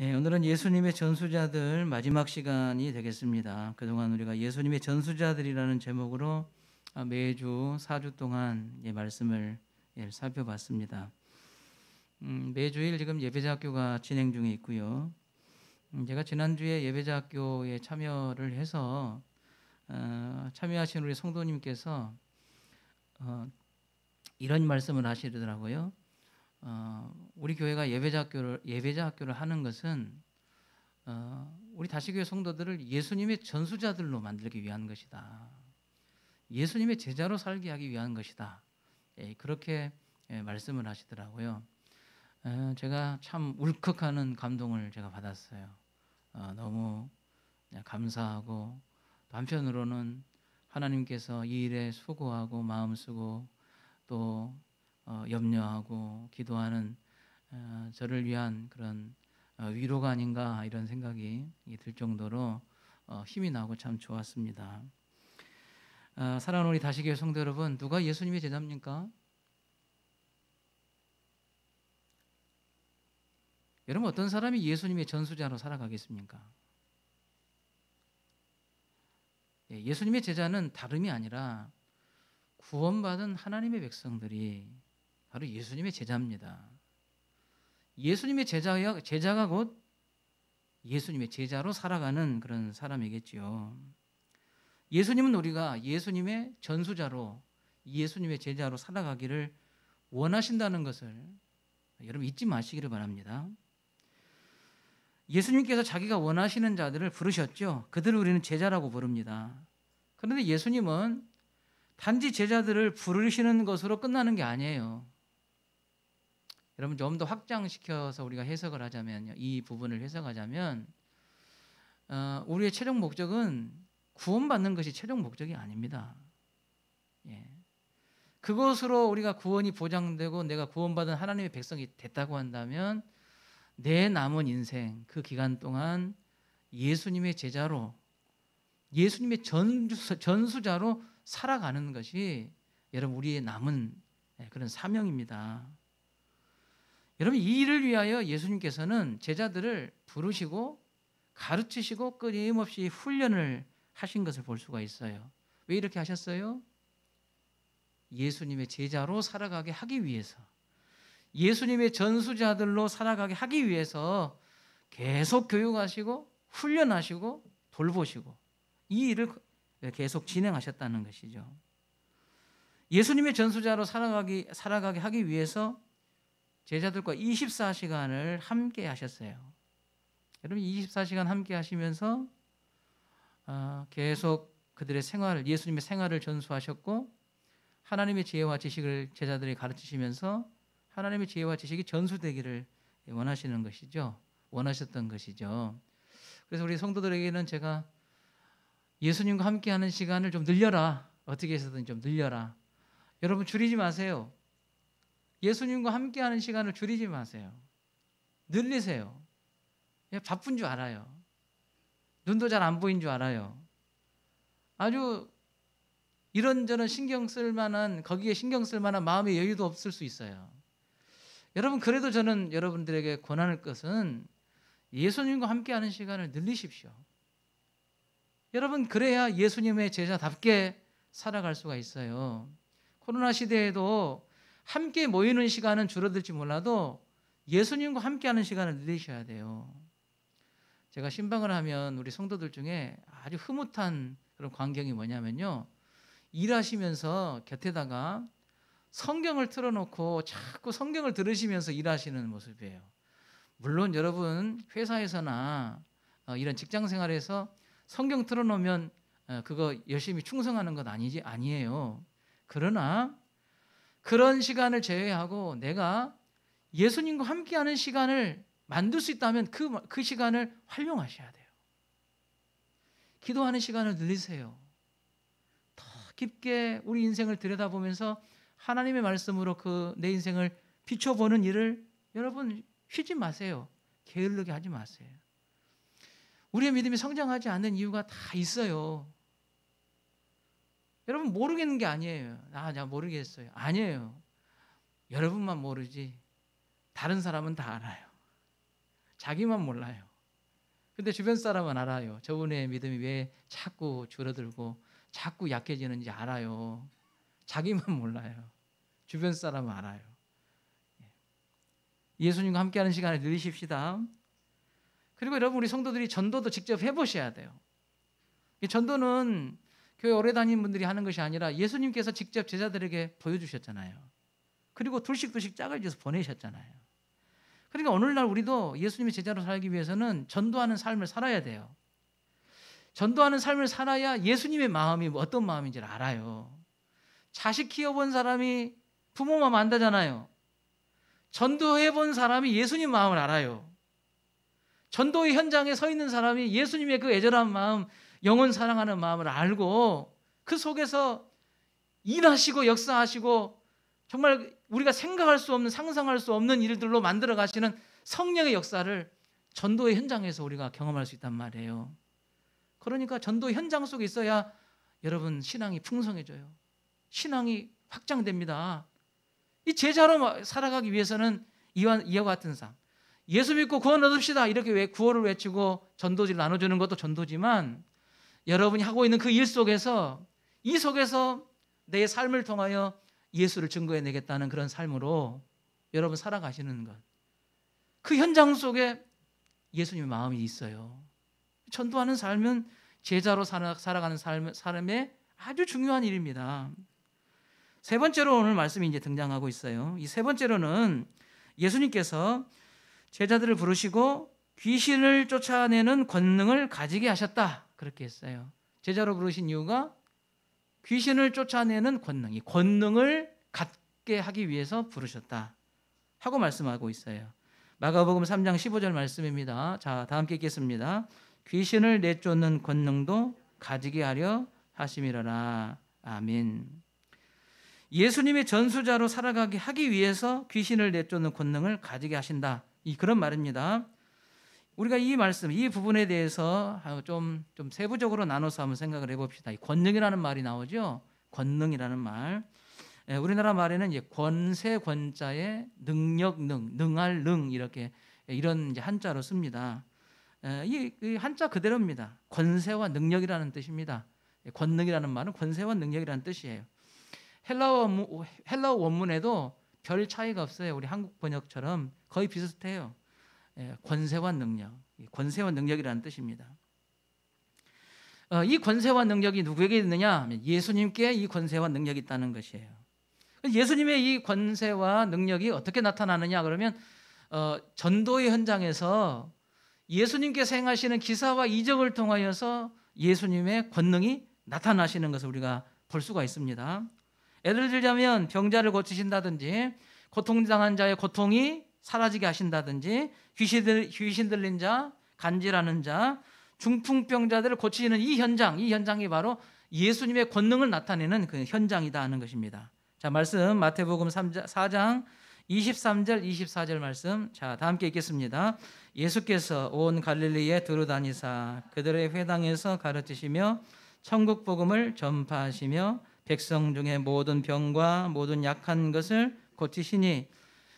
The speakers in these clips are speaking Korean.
네, 오늘은 예수님의 전수자들 마지막 시간이 되겠습니다. 그동안 우리가 예수님의 전수자들이라는 제목으로 매주 4주 동안 말씀을 살펴봤습니다. 매주일 지금 예배자학교가 진행 중에 있고요. 제가 지난주에 예배자학교에 참여를 해서 참여하신 우리 성도님께서 이런 말씀을 하시더라고요. 우리 교회가 예배자학교를 하는 것은 우리 다시교회 성도들을 예수님의 전수자들로 만들기 위한 것이다. 예수님의 제자로 살게 하기 위한 것이다. 그렇게 말씀을 하시더라고요. 제가 참 울컥하는 감동을 제가 받았어요. 너무 감사하고 또 한편으로는 하나님께서 이 일에 수고하고 마음 쓰고 또 염려하고 기도하는 저를 위한 그런 위로가 아닌가 이런 생각이 들 정도로 힘이 나고 참 좋았습니다. 사랑하는 우리 다시교회 성도 여러분, 누가 예수님의 제자입니까? 여러분, 어떤 사람이 예수님의 전수자로 살아가겠습니까? 예수님의 제자는 다름이 아니라 구원받은 하나님의 백성들이 바로 예수님의 제자입니다. 예수님의 제자가 곧 예수님의 제자로 살아가는 그런 사람이겠지요. 예수님은 우리가 예수님의 전수자로 예수님의 제자로 살아가기를 원하신다는 것을 여러분 잊지 마시기를 바랍니다. 예수님께서 자기가 원하시는 자들을 부르셨죠. 그들을 우리는 제자라고 부릅니다. 그런데 예수님은 단지 제자들을 부르시는 것으로 끝나는 게 아니에요. 여러분 좀 더 확장시켜서 우리가 해석을 하자면요, 이 부분을 해석하자면 우리의 최종 목적은 구원받는 것이 최종 목적이 아닙니다. 그것으로 우리가 구원이 보장되고 내가 구원받은 하나님의 백성이 됐다고 한다면 내 남은 인생 그 기간 동안 예수님의 제자로 예수님의 전수자로 살아가는 것이 여러분 우리의 남은 그런 사명입니다. 여러분 이 일을 위하여 예수님께서는 제자들을 부르시고 가르치시고 끊임없이 훈련을 하신 것을 볼 수가 있어요. 왜 이렇게 하셨어요? 예수님의 제자로 살아가게 하기 위해서, 예수님의 전수자들로 살아가게 하기 위해서 계속 교육하시고 훈련하시고 돌보시고 이 일을 계속 진행하셨다는 것이죠. 예수님의 전수자로 살아가게 하기 위해서 제자들과 24시간을 함께 하셨어요. 여러분 24시간 함께 하시면서 계속 그들의 생활을, 예수님의 생활을 전수하셨고 하나님의 지혜와 지식을 제자들이 가르치시면서 하나님의 지혜와 지식이 전수되기를 원하시는 것이죠. 원하셨던 것이죠. 그래서 우리 성도들에게는 제가 예수님과 함께하는 시간을 좀 늘려라. 어떻게 해서든 좀 늘려라. 여러분 줄이지 마세요. 예수님과 함께하는 시간을 줄이지 마세요. 늘리세요. 바쁜 줄 알아요. 눈도 잘 안 보인 줄 알아요. 아주 이런저런 거기에 신경 쓸 만한 마음의 여유도 없을 수 있어요. 여러분 그래도 저는 여러분들에게 권하는 것은 예수님과 함께하는 시간을 늘리십시오. 여러분 그래야 예수님의 제자답게 살아갈 수가 있어요. 코로나 시대에도 함께 모이는 시간은 줄어들지 몰라도 예수님과 함께하는 시간을 늘리셔야 돼요. 제가 신방을 하면 우리 성도들 중에 아주 흐뭇한 그런 광경이 뭐냐면요, 일하시면서 곁에다가 성경을 틀어놓고 자꾸 성경을 들으시면서 일하시는 모습이에요. 물론 여러분 회사에서나 이런 직장 생활에서 성경 틀어놓으면 그거 열심히 충성하는 것 아니에요. 그러나 그런 시간을 제외하고 내가 예수님과 함께하는 시간을 만들 수 있다면 그 시간을 활용하셔야 돼요. 기도하는 시간을 늘리세요. 더 깊게 우리 인생을 들여다보면서 하나님의 말씀으로 내 인생을 비춰보는 일을 여러분 쉬지 마세요. 게을르게 하지 마세요. 우리의 믿음이 성장하지 않는 이유가 다 있어요. 여러분 모르겠는 게 아니에요. 내가 모르겠어요. 아니에요. 여러분만 모르지 다른 사람은 다 알아요. 자기만 몰라요. 근데 주변 사람은 알아요. 저분의 믿음이 왜 자꾸 줄어들고 자꾸 약해지는지 알아요. 자기만 몰라요. 주변 사람은 알아요. 예수님과 함께하는 시간을 늘리십시다. 그리고 여러분, 우리 성도들이 전도도 직접 해보셔야 돼요. 이 전도는 교회 오래 다니는 분들이 하는 것이 아니라 예수님께서 직접 제자들에게 보여주셨잖아요. 그리고 둘씩 짝을 지어서 보내셨잖아요. 그러니까 오늘날 우리도 예수님의 제자로 살기 위해서는 전도하는 삶을 살아야 돼요. 전도하는 삶을 살아야 예수님의 마음이 어떤 마음인지를 알아요. 자식 키워본 사람이 부모 마음 안다잖아요. 전도해본 사람이 예수님 마음을 알아요. 전도의 현장에 서 있는 사람이 예수님의 그 애절한 마음, 영혼 사랑하는 마음을 알고 그 속에서 일하시고 역사하시고 정말 우리가 생각할 수 없는, 상상할 수 없는 일들로 만들어 가시는 성령의 역사를 전도의 현장에서 우리가 경험할 수 있단 말이에요. 그러니까 전도 현장 속에 있어야 여러분 신앙이 풍성해져요. 신앙이 확장됩니다. 이 제자로 살아가기 위해서는 이와 같은 삶, 예수 믿고 구원 얻읍시다 이렇게 구호를 외치고 전도지를 나눠주는 것도 전도지만, 여러분이 하고 있는 그 일 속에서, 이 속에서 내 삶을 통하여 예수를 증거해내겠다는 그런 삶으로 여러분 살아가시는 것, 그 현장 속에 예수님의 마음이 있어요. 전도하는 삶은 제자로 살아가는 삶의 아주 중요한 일입니다. 세 번째로 오늘 말씀이 이제 등장하고 있어요. 이 세 번째로는 예수님께서 제자들을 부르시고 귀신을 쫓아내는 권능을 가지게 하셨다, 그렇게 했어요. 제자로 부르신 이유가 귀신을 쫓아내는 권능, 이 권능을 갖게 하기 위해서 부르셨다 하고 말씀하고 있어요. 마가복음 3장 15절 말씀입니다. 자, 다 함께 읽겠습니다. 귀신을 내쫓는 권능도 가지게 하려 하심이라라. 아멘. 예수님의 전수자로 살아가게 하기 위해서 귀신을 내쫓는 권능을 가지게 하신다, 그런 말입니다. 우리가 이 말씀, 이 부분에 대해서 좀 세부적으로 나눠서 한번 생각을 해봅시다. 이 권능이라는 말이 나오죠. 권능이라는 말. 우리나라 말에는 이제 권세 권자에 능력 능할 이렇게 이런 이제 한자로 씁니다. 이 한자 그대로입니다. 권세와 능력이라는 뜻입니다. 권능이라는 말은 권세와 능력이라는 뜻이에요. 헬라어 원문에도 별 차이가 없어요. 우리 한국 번역처럼 거의 비슷해요. 권세와 능력, 권세와 능력이라는 뜻입니다. 이 권세와 능력이 누구에게 있느냐? 예수님께 이 권세와 능력이 있다는 것이에요. 예수님의 이 권세와 능력이 어떻게 나타나느냐 그러면 전도의 현장에서 예수님께서 행하시는 기사와 이적을 통하여서 예수님의 권능이 나타나시는 것을 우리가 볼 수가 있습니다. 예를 들자면 병자를 고치신다든지, 고통당한 자의 고통이 사라지게 하신다든지, 귀신 들린 자, 간질하는 자, 중풍병자들을 고치시는 이 현장이 바로 예수님의 권능을 나타내는 그 현장이다 하는 것입니다. 자, 말씀 마태복음 4장 23절 24절 말씀, 자, 다 함께 읽겠습니다. 예수께서 온 갈릴리에 두루다니사 그들의 회당에서 가르치시며 천국 복음을 전파하시며 백성 중에 모든 병과 모든 약한 것을 고치시니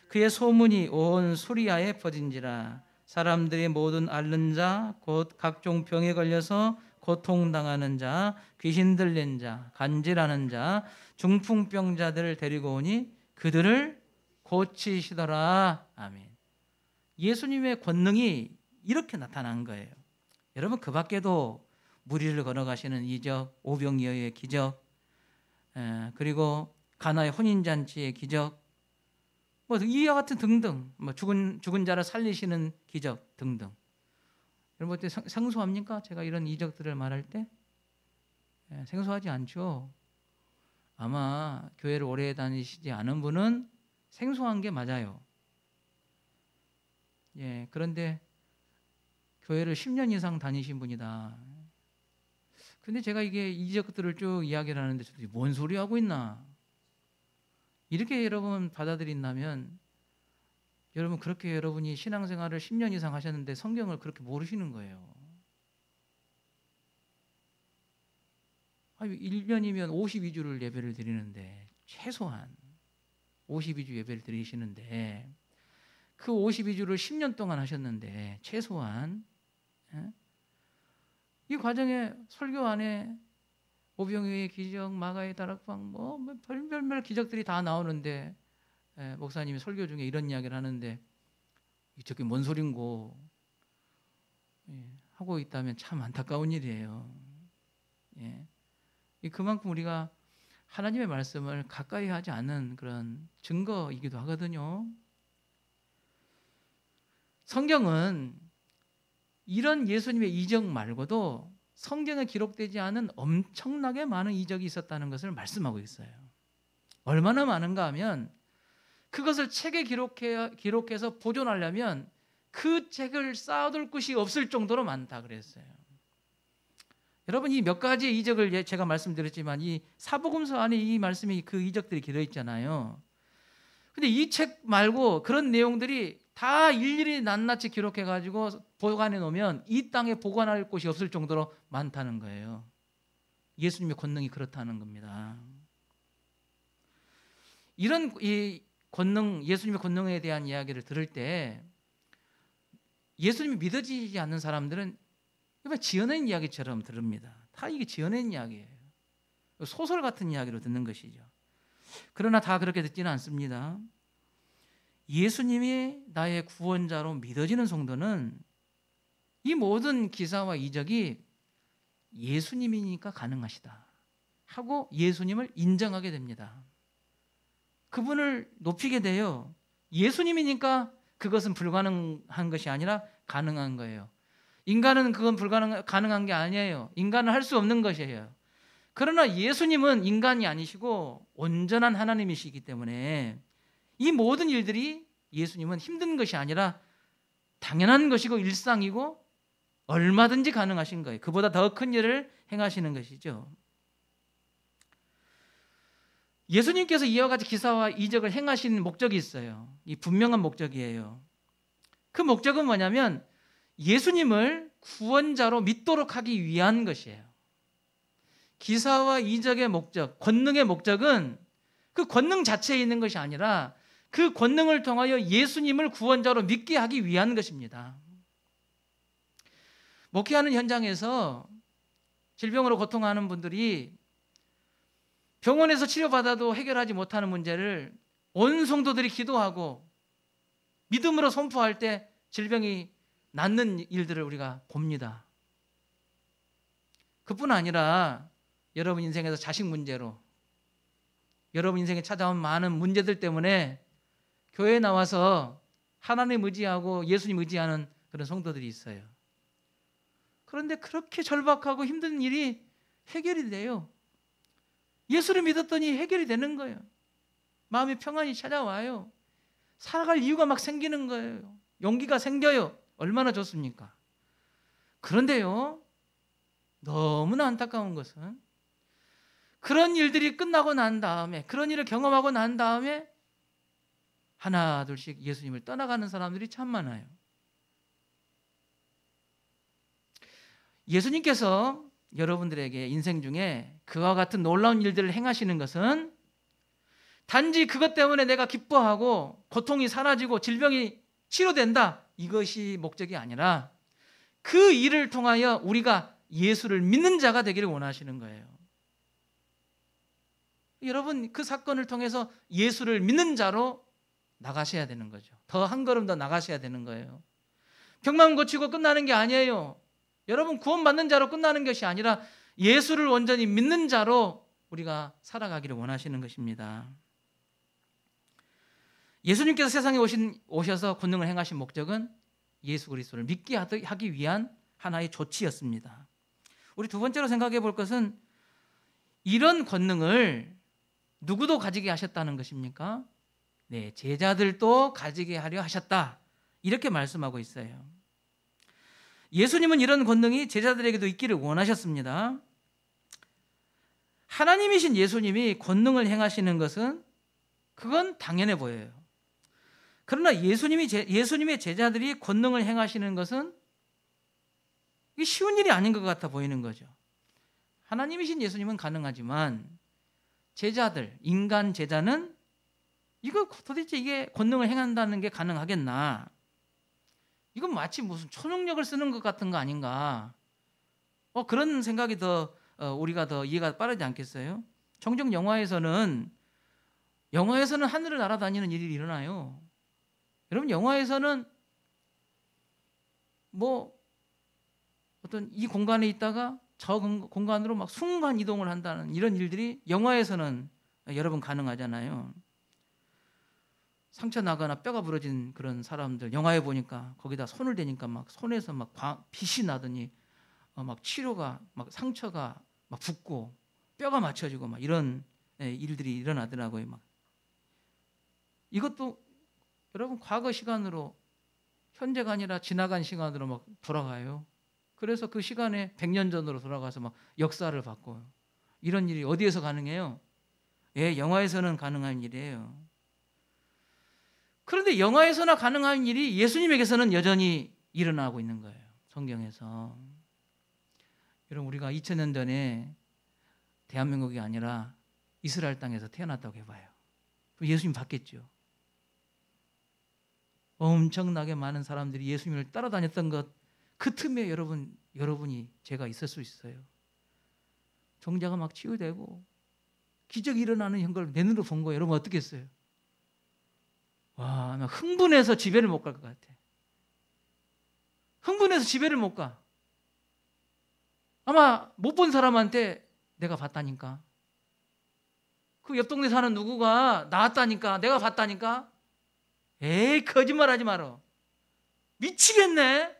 그의 소문이 온 수리아에 퍼진지라. 사람들이 모든 앓는 자, 곧 각종 병에 걸려서 고통당하는 자, 귀신 들린 자, 간질하는 자, 중풍병자들을 데리고 오니 그들을 고치시더라. 아멘. 예수님의 권능이 이렇게 나타난 거예요. 여러분, 그 밖에도 무리를 걸어가시는 이적, 오병이어의 기적, 그리고 가나의 혼인잔치의 기적, 이와 같은 등등, 죽은 자를 살리시는 기적 등등. 여러분, 어때, 생소합니까? 제가 이런 이적들을 말할 때 생소하지 않죠. 아마 교회를 오래 다니시지 않은 분은 생소한 게 맞아요. 그런데 교회를 10년 이상 다니신 분이다. 근데 제가 이게 이적들을 쭉 이야기를 하는데 뭔 소리 하고 있나? 이렇게 여러분 받아들인다면, 여러분 그렇게 여러분이 신앙생활을 10년 이상 하셨는데 성경을 그렇게 모르시는 거예요. 1년이면 52주를 예배를 드리는데, 최소한 52주 예배를 드리시는데 그 52주를 10년 동안 하셨는데 최소한 이 과정에 설교 안에 오병이의 기적, 마가의 다락방 뭐 별별 기적들이 다 나오는데 목사님이 설교 중에 이런 이야기를 하는데 저게 뭔 소린고 하고 있다면 참 안타까운 일이에요. 그만큼 우리가 하나님의 말씀을 가까이 하지 않는 그런 증거이기도 하거든요. 성경은 이런 예수님의 이적 말고도 성경에 기록되지 않은 엄청나게 많은 이적이 있었다는 것을 말씀하고 있어요. 얼마나 많은가 하면 그것을 책에 기록해서 보존하려면 그 책을 쌓아둘 곳이 없을 정도로 많다 그랬어요. 여러분, 이 몇 가지의 이적을 제가 말씀드렸지만 이 사복음서 안에 이 말씀이 그 이적들이 기록되어 있잖아요. 근데 이 책 말고 그런 내용들이 다 일일이 낱낱이 기록해가지고 보관해 놓으면 이 땅에 보관할 곳이 없을 정도로 많다는 거예요. 예수님의 권능이 그렇다는 겁니다. 이런 이 권능, 예수님의 권능에 대한 이야기를 들을 때 예수님이 믿어지지 않는 사람들은 지어낸 이야기처럼 들읍니다. 다 이게 지어낸 이야기예요. 소설 같은 이야기로 듣는 것이죠. 그러나 다 그렇게 듣지는 않습니다. 예수님이 나의 구원자로 믿어지는 성도는 이 모든 기사와 이적이 예수님이니까 가능하시다 하고 예수님을 인정하게 됩니다. 그분을 높이게 돼요. 예수님이니까 그것은 불가능한 것이 아니라 가능한 거예요. 인간은 그건 가능한 게 아니에요. 인간은 할 수 없는 것이에요. 그러나 예수님은 인간이 아니시고 온전한 하나님이시기 때문에 이 모든 일들이 예수님은 힘든 것이 아니라 당연한 것이고 일상이고 얼마든지 가능하신 거예요. 그보다 더 큰 일을 행하시는 것이죠. 예수님께서 이와 같이 기사와 이적을 행하신 목적이 있어요. 이 분명한 목적이에요. 그 목적은 뭐냐면 예수님을 구원자로 믿도록 하기 위한 것이에요. 기사와 이적의 목적, 권능의 목적은 그 권능 자체에 있는 것이 아니라 그 권능을 통하여 예수님을 구원자로 믿게 하기 위한 것입니다. 목회하는 현장에서 질병으로 고통하는 분들이 병원에서 치료받아도 해결하지 못하는 문제를 온 성도들이 기도하고 믿음으로 선포할 때 질병이 낫는 일들을 우리가 봅니다. 그뿐 아니라 여러분 인생에서 자식 문제로 여러분 인생에 찾아온 많은 문제들 때문에 교회에 나와서 하나님 의지하고 예수님 의지하는 그런 성도들이 있어요. 그런데 그렇게 절박하고 힘든 일이 해결이 돼요. 예수를 믿었더니 해결이 되는 거예요. 마음의 평안이 찾아와요. 살아갈 이유가 막 생기는 거예요. 용기가 생겨요. 얼마나 좋습니까? 그런데요, 너무나 안타까운 것은 그런 일들이 끝나고 난 다음에, 그런 일을 경험하고 난 다음에 하나 둘씩 예수님을 떠나가는 사람들이 참 많아요. 예수님께서 여러분들에게 인생 중에 그와 같은 놀라운 일들을 행하시는 것은 단지 그것 때문에 내가 기뻐하고 고통이 사라지고 질병이 치료된다, 이것이 목적이 아니라 그 일을 통하여 우리가 예수를 믿는 자가 되기를 원하시는 거예요. 여러분, 그 사건을 통해서 예수를 믿는 자로 나가셔야 되는 거죠. 더 한 걸음 더 나가셔야 되는 거예요. 병만 고치고 끝나는 게 아니에요. 여러분, 구원받는 자로 끝나는 것이 아니라 예수를 온전히 믿는 자로 우리가 살아가기를 원하시는 것입니다. 예수님께서 세상에 오셔서 권능을 행하신 목적은 예수 그리스도를 믿게 하기 위한 하나의 조치였습니다. 우리 두 번째로 생각해 볼 것은 이런 권능을 누구도 가지게 하셨다는 것입니까? 네, 제자들도 가지게 하려 하셨다, 이렇게 말씀하고 있어요. 예수님은 이런 권능이 제자들에게도 있기를 원하셨습니다. 하나님이신 예수님이 권능을 행하시는 것은 그건 당연해 보여요. 그러나 예수님의 제자들이 권능을 행하시는 것은 이게 쉬운 일이 아닌 것 같아 보이는 거죠. 하나님이신 예수님은 가능하지만 제자들, 인간 제자는 이거 도대체 이게 권능을 행한다는 게 가능하겠나? 이건 마치 무슨 초능력을 쓰는 것 같은 거 아닌가? 그런 생각이 더 우리가 더 이해가 빠르지 않겠어요? 종종 영화에서는 하늘을 날아다니는 일이 일어나요. 여러분, 영화에서는 뭐 어떤 이 공간에 있다가 저 공간으로 막 순간 이동을 한다는 이런 일들이 영화에서는 여러분 가능하잖아요. 상처 나거나 뼈가 부러진 그런 사람들 영화에 보니까 거기다 손을 대니까 막 손에서 막 빛이 나더니 막 치료가 막 상처가 막 붓고 뼈가 맞춰지고 막 이런 일들이 일어나더라고요. 막 이것도 여러분 과거 시간으로 현재가 아니라 지나간 시간으로 막 돌아가요. 그래서 그 시간에 100년 전으로 돌아가서 막 역사를 바꿔요. 이런 일이 어디에서 가능해요? 영화에서는 가능한 일이에요. 그런데 영화에서나 가능한 일이 예수님에게서는 여전히 일어나고 있는 거예요. 성경에서. 여러분, 우리가 2000년 전에 대한민국이 아니라 이스라엘 땅에서 태어났다고 해봐요. 그럼 예수님 봤겠죠. 엄청나게 많은 사람들이 예수님을 따라다녔던 것, 그 틈에 여러분이 제가 있을 수 있어요. 종자가 막 치유되고 기적이 일어나는 걸 내 눈으로 본 거예요. 여러분 어떻게 했어요? 와, 나 흥분해서 집에를 못 갈 것 같아. 흥분해서 집에를 못 가. 아마 못 본 사람한테 내가 봤다니까. 그 옆 동네 사는 누구가 나왔다니까. 내가 봤다니까. 에이, 거짓말하지 마라. 미치겠네.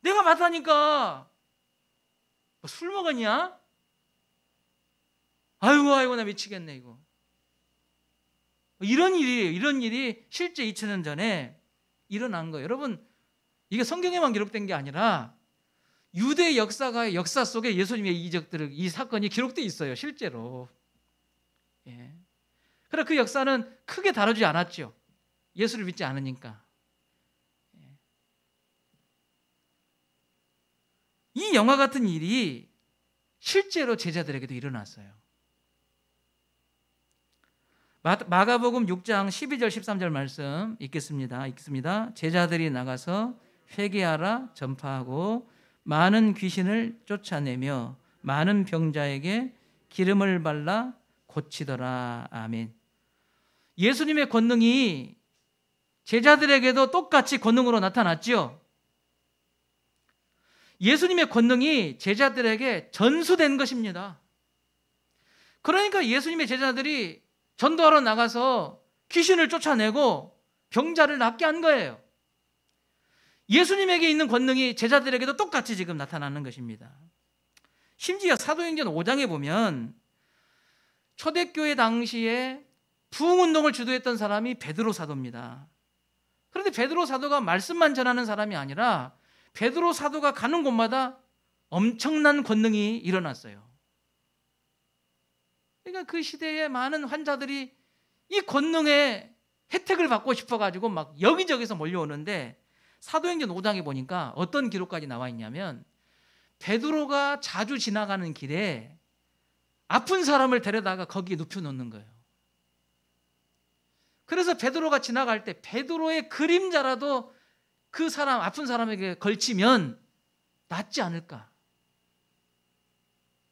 내가 봤다니까. 술 먹었냐? 아이고 나 미치겠네 이거. 이런 일이 실제 2000년 전에 일어난 거예요. 여러분, 이게 성경에만 기록된 게 아니라 유대 역사가의 역사 속에 예수님의 이 사건이 기록되어 있어요. 실제로. 그러나 그 역사는 크게 다루지 않았죠. 예수를 믿지 않으니까. 이 영화 같은 일이 실제로 제자들에게도 일어났어요. 마가복음 6장 12절 13절 말씀 읽겠습니다. 제자들이 나가서 회개하라 전파하고 많은 귀신을 쫓아내며 많은 병자에게 기름을 발라 고치더라. 아멘. 예수님의 권능이 제자들에게도 똑같이 권능으로 나타났죠. 예수님의 권능이 제자들에게 전수된 것입니다. 그러니까 예수님의 제자들이 전도하러 나가서 귀신을 쫓아내고 병자를 낫게 한 거예요. 예수님에게 있는 권능이 제자들에게도 똑같이 지금 나타나는 것입니다. 심지어 사도행전 5장에 보면 초대교회 당시에 부흥운동을 주도했던 사람이 베드로 사도입니다. 그런데 베드로 사도가 말씀만 전하는 사람이 아니라 베드로 사도가 가는 곳마다 엄청난 권능이 일어났어요. 그러니까 그 시대에 많은 환자들이 이 권능의 혜택을 받고 싶어가지고 막 여기저기서 몰려오는데 사도행전 5장에 보니까 어떤 기록까지 나와 있냐면 베드로가 자주 지나가는 길에 아픈 사람을 데려다가 거기에 눕혀놓는 거예요. 그래서 베드로가 지나갈 때 베드로의 그림자라도 그 사람, 아픈 사람에게 걸치면 낫지 않을까.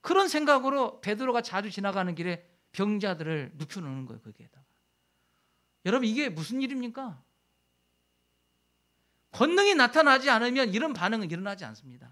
그런 생각으로 베드로가 자주 지나가는 길에 병자들을 눕혀놓는 거예요. 거기에다가. 여러분, 이게 무슨 일입니까? 권능이 나타나지 않으면 이런 반응은 일어나지 않습니다.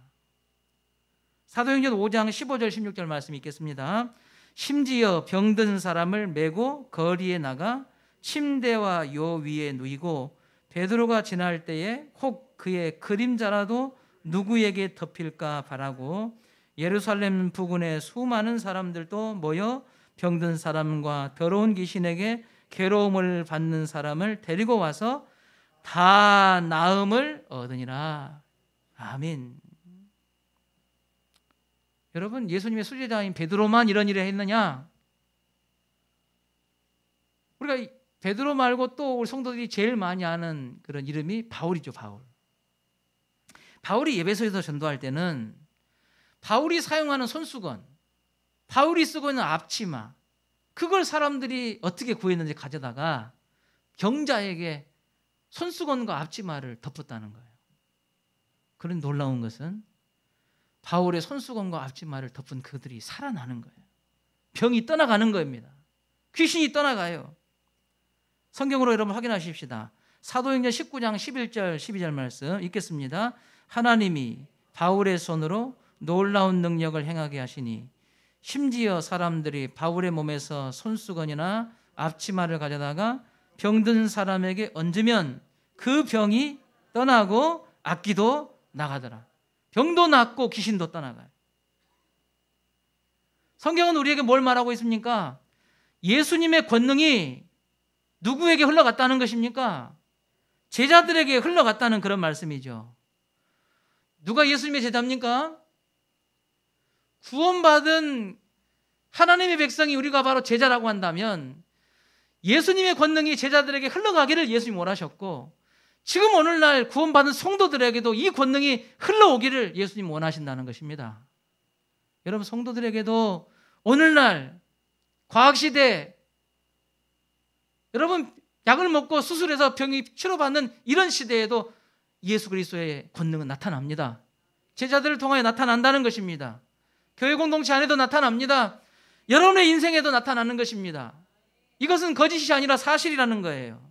사도행전 5장 15절 16절 말씀 읽겠습니다. 심지어 병든 사람을 메고 거리에 나가 침대와 요 위에 누이고 베드로가 지날 때에 혹 그의 그림자라도 누구에게 덮일까 바라고 예루살렘 부근에 수많은 사람들도 모여 병든 사람과 더러운 귀신에게 괴로움을 받는 사람을 데리고 와서 다 나음을 얻으니라. 아멘. 여러분, 예수님의 수제자인 베드로만 이런 일을 했느냐? 우리가 베드로 말고 또 우리 성도들이 제일 많이 아는 그런 이름이 바울이죠. 바울이 에베소에서 전도할 때는 바울이 사용하는 손수건, 바울이 쓰고 있는 앞치마, 그걸 사람들이 어떻게 구했는지 가져다가 병자에게 손수건과 앞치마를 덮었다는 거예요. 그런 놀라운 것은 바울의 손수건과 앞치마를 덮은 그들이 살아나는 거예요. 병이 떠나가는 겁니다. 귀신이 떠나가요. 성경으로 여러분 확인하십시다. 사도행전 19장 11절 12절 말씀 읽겠습니다. 하나님이 바울의 손으로 놀라운 능력을 행하게 하시니 심지어 사람들이 바울의 몸에서 손수건이나 앞치마를 가져다가 병든 사람에게 얹으면 그 병이 떠나고 악기도 나가더라. 병도 낫고 귀신도 떠나가요. 성경은 우리에게 뭘 말하고 있습니까? 예수님의 권능이 누구에게 흘러갔다는 것입니까? 제자들에게 흘러갔다는 그런 말씀이죠. 누가 예수님의 제자입니까? 구원받은 하나님의 백성이 우리가 바로 제자라고 한다면 예수님의 권능이 제자들에게 흘러가기를 예수님이 원하셨고, 지금 오늘날 구원받은 성도들에게도 이 권능이 흘러오기를 예수님이 원하신다는 것입니다. 여러분, 성도들에게도 오늘날 과학시대, 여러분 약을 먹고 수술해서 병이 치료받는 이런 시대에도 예수 그리스도의 권능은 나타납니다. 제자들을 통하여 나타난다는 것입니다. 교회 공동체 안에도 나타납니다. 여러분의 인생에도 나타나는 것입니다. 이것은 거짓이 아니라 사실이라는 거예요.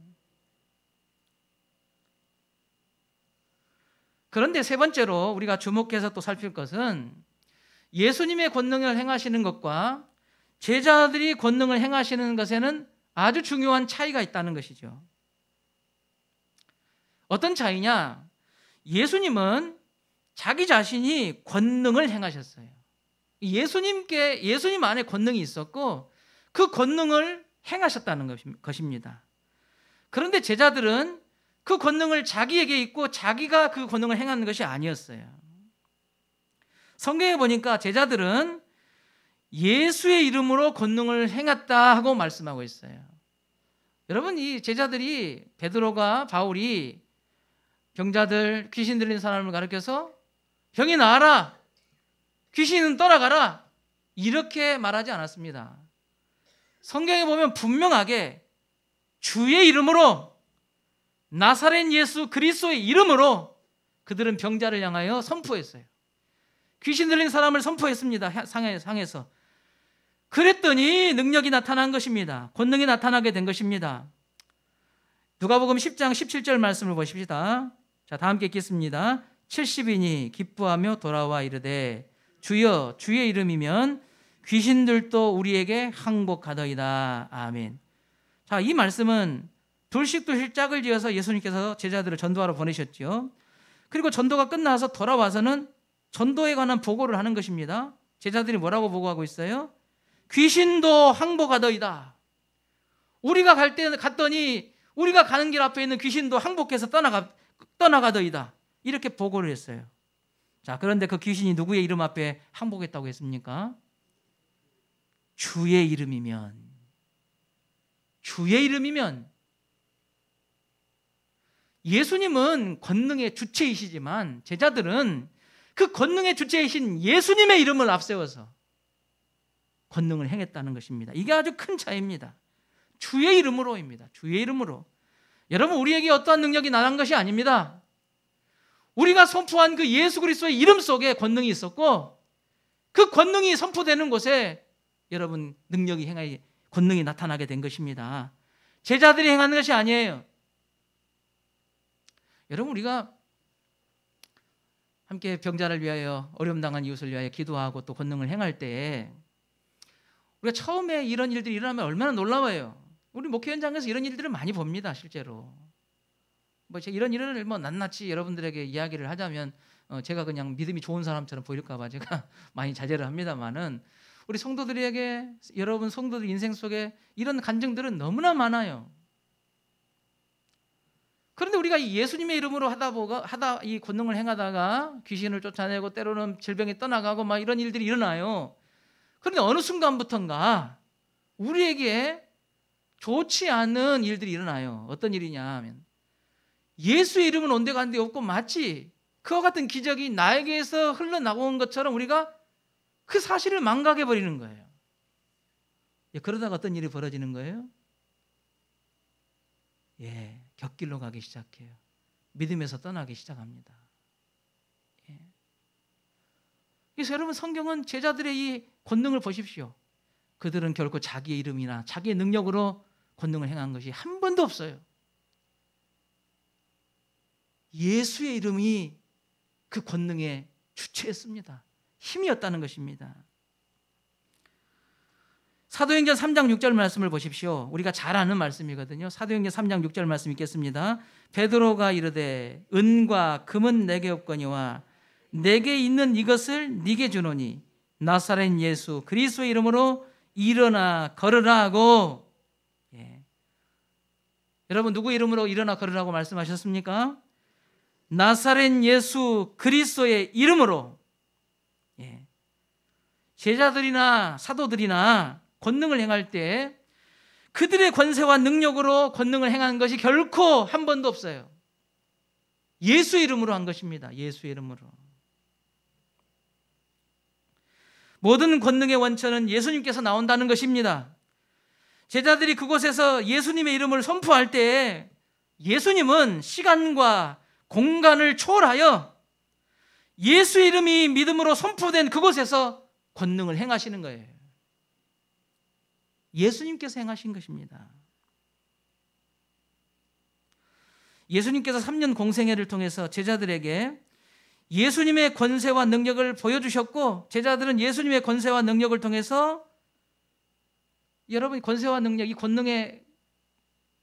그런데 세 번째로 우리가 주목해서 또 살필 것은 예수님의 권능을 행하시는 것과 제자들이 권능을 행하시는 것에는 아주 중요한 차이가 있다는 것이죠. 어떤 차이냐? 예수님은 자기 자신이 권능을 행하셨어요. 예수님 안에 권능이 있었고 그 권능을 행하셨다는 것입니다. 그런데 제자들은 그 권능을 자기에게 있고 자기가 그 권능을 행하는 것이 아니었어요. 성경에 보니까 제자들은 예수의 이름으로 권능을 행했다 하고 말씀하고 있어요. 여러분, 이 제자들이 베드로가 바울이 병자들, 귀신 들린 사람을 가르쳐서 병이 나아라, 귀신은 떠나가라, 이렇게 말하지 않았습니다. 성경에 보면 분명하게 주의 이름으로, 나사렛 예수 그리스도의 이름으로 그들은 병자를 향하여 선포했어요. 귀신 들린 사람을 선포했습니다. 상에서. 그랬더니 능력이 나타난 것입니다. 권능이 나타나게 된 것입니다. 누가복음 10장 17절 말씀을 보십시다. 자, 다 함께 읽겠습니다. 70인이 기뻐하며 돌아와 이르되 주여, 주의 이름이면 귀신들도 우리에게 항복하더이다. 아멘. 자, 이 말씀은 둘씩 짝을 지어서 예수님께서 제자들을 전도하러 보내셨죠. 그리고 전도가 끝나서 돌아와서는 전도에 관한 보고를 하는 것입니다. 제자들이 뭐라고 보고하고 있어요? 귀신도 항복하더이다. 우리가 갔더니 우리가 가는 길 앞에 있는 귀신도 항복해서 떠나가더이다. 이렇게 보고를 했어요. 자, 그런데 그 귀신이 누구의 이름 앞에 항복했다고 했습니까? 주의 이름이면. 주의 이름이면. 예수님은 권능의 주체이시지만 제자들은 그 권능의 주체이신 예수님의 이름을 앞세워서 권능을 행했다는 것입니다. 이게 아주 큰 차이입니다. 주의 이름으로입니다. 주의 이름으로. 여러분, 우리에게 어떠한 능력이 나간 것이 아닙니다. 우리가 선포한 그 예수 그리스도의 이름 속에 권능이 있었고 그 권능이 선포되는 곳에 여러분 권능이 나타나게 된 것입니다. 제자들이 행하는 것이 아니에요. 여러분, 우리가 함께 병자를 위하여, 어려움 당한 이웃을 위하여 기도하고 또 권능을 행할 때 우리가 처음에 이런 일들이 일어나면 얼마나 놀라워요. 우리 목회 현장에서 이런 일들을 많이 봅니다. 실제로 이런 일을 낱낱이 여러분들에게 이야기를 하자면 제가 그냥 믿음이 좋은 사람처럼 보일까 봐 제가 많이 자제를 합니다만은 우리 성도들에게, 여러분 성도들 인생 속에 이런 간증들은 너무나 많아요. 그런데 우리가 이 예수님의 이름으로 하다 이 권능을 행하다가 귀신을 쫓아내고 때로는 질병이 떠나가고 막 이런 일들이 일어나요. 그런데 어느 순간부터인가 우리에게 좋지 않은 일들이 일어나요. 어떤 일이냐 하면 예수의 이름은 온데간데 없고 마치 그와 같은 기적이 나에게서 흘러나온 것처럼 우리가 그 사실을 망각해버리는 거예요. 그러다가 어떤 일이 벌어지는 거예요? 곁길로 가기 시작해요. 믿음에서 떠나기 시작합니다. 그래서 여러분, 성경은 제자들의 이 권능을 보십시오. 그들은 결코 자기의 이름이나 자기의 능력으로 권능을 행한 것이 한 번도 없어요. 예수의 이름이 그 권능의 주체였습니다. 힘이었다는 것입니다. 사도행전 3장 6절 말씀을 보십시오. 우리가 잘 아는 말씀이거든요. 사도행전 3장 6절 말씀 읽겠습니다. 베드로가 이르되 은과 금은 내게 없거니와 내게 있는 이것을 네게 주노니 나사렛 예수 그리스도의 이름으로 일어나 걸으라 하고. 여러분, 누구 이름으로 일어나 걸으라고 말씀하셨습니까? 나사렛 예수 그리스도의 이름으로. 제자들이나 사도들이나 권능을 행할 때 그들의 권세와 능력으로 권능을 행한 것이 결코 한 번도 없어요. 예수의 이름으로 한 것입니다. 예수의 이름으로. 모든 권능의 원천은 예수님께서 나온다는 것입니다. 제자들이 그곳에서 예수님의 이름을 선포할 때 예수님은 시간과 공간을 초월하여 예수의 이름이 믿음으로 선포된 그곳에서 권능을 행하시는 거예요. 예수님께서 행하신 것입니다. 예수님께서 3년 공생애를 통해서 제자들에게 예수님의 권세와 능력을 보여주셨고, 제자들은 예수님의 권세와 능력을 통해서, 여러분, 권세와 능력, 이 권능의